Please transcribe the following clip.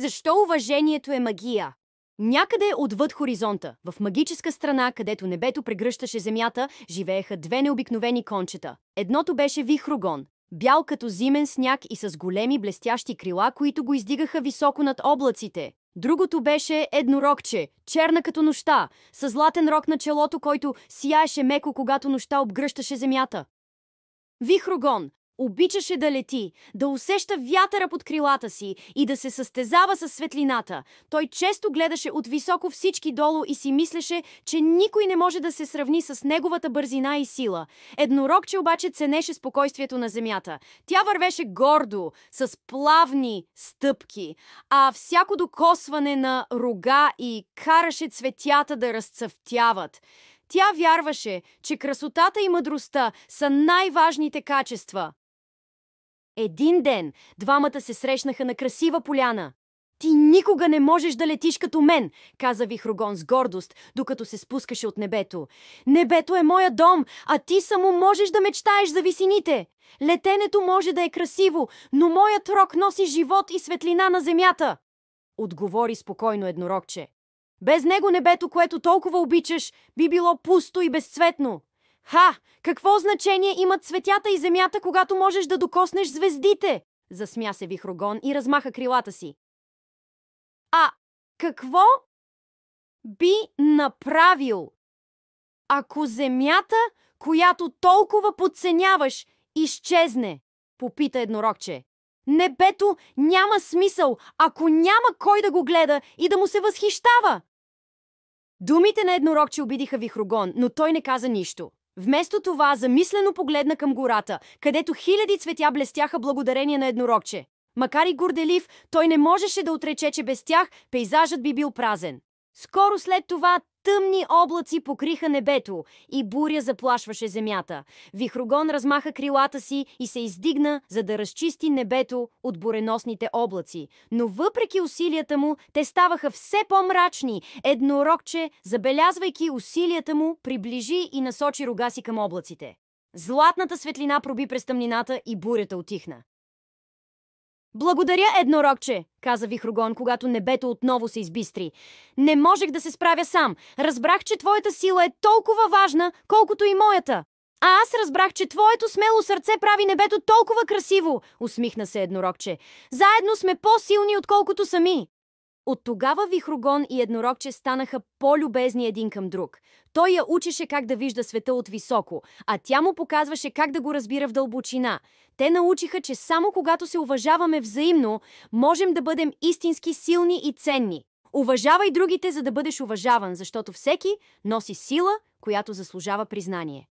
Защо уважението е магия? Някъде отвъд хоризонта, в магическа страна, където небето прегръщаше земята, живееха две необикновени кончета. Едното беше Вихрогон, бял като зимен сняг и с големи блестящи крила, които го издигаха високо над облаците. Другото беше еднорогче, черна като нощта, с златен рог на челото, който сияеше меко, когато нощта обгръщаше земята. Вихрогон обичаше да лети, да усеща вятъра под крилата си и да се състезава с светлината. Той често гледаше от високо всички долу и си мислеше, че никой не може да се сравни с неговата бързина и сила. Еднорогче обаче ценеше спокойствието на земята. Тя вървеше гордо, с плавни стъпки, а всяко докосване на рога и караше цветята да разцъфтяват. Тя вярваше, че красотата и мъдростта са най-важните качества. Един ден двамата се срещнаха на красива поляна. «Ти никога не можеш да летиш като мен», каза Вихрогон с гордост, докато се спускаше от небето. «Небето е моя дом, а ти само можеш да мечтаеш за висините. Летенето може да е красиво, но моят рог носи живот и светлина на земята», отговори спокойно еднорогче. «Без него небето, което толкова обичаш, би било пусто и безцветно». «Ха! Какво значение имат цветята и земята, когато можеш да докоснеш звездите?» засмя се Вихрогон и размаха крилата си. «А какво би направил, ако земята, която толкова подценяваш, изчезне?» попита еднорогче. «Небето няма смисъл, ако няма кой да го гледа и да му се възхищава!» Думите на еднорогче обидиха Вихрогон, но той не каза нищо. Вместо това замислено погледна към гората, където хиляди цветя блестяха благодарение на еднорогче. Макар и горделив, той не можеше да отрече, че без тях пейзажът би бил празен. Скоро след това тъмни облаци покриха небето и буря заплашваше земята. Вихрогон размаха крилата си и се издигна, за да разчисти небето от буреносните облаци. Но въпреки усилията му, те ставаха все по-мрачни. Еднорогче, забелязвайки усилията му, приближи и насочи рога си към облаците. Златната светлина проби през тъмнината и бурята утихна. «Благодаря, еднорогче», каза Вихрогон, когато небето отново се избистри. «Не можех да се справя сам. Разбрах, че твоята сила е толкова важна, колкото и моята. А аз разбрах, че твоето смело сърце прави небето толкова красиво», усмихна се еднорогче. «Заедно сме по-силни, отколкото сами». От тогава Вихрогон и еднорогче станаха по-любезни един към друг. Той я учеше как да вижда света от високо, а тя му показваше как да го разбира в дълбочина. Те научиха, че само когато се уважаваме взаимно, можем да бъдем истински силни и ценни. Уважавай другите, за да бъдеш уважаван, защото всеки носи сила, която заслужава признание.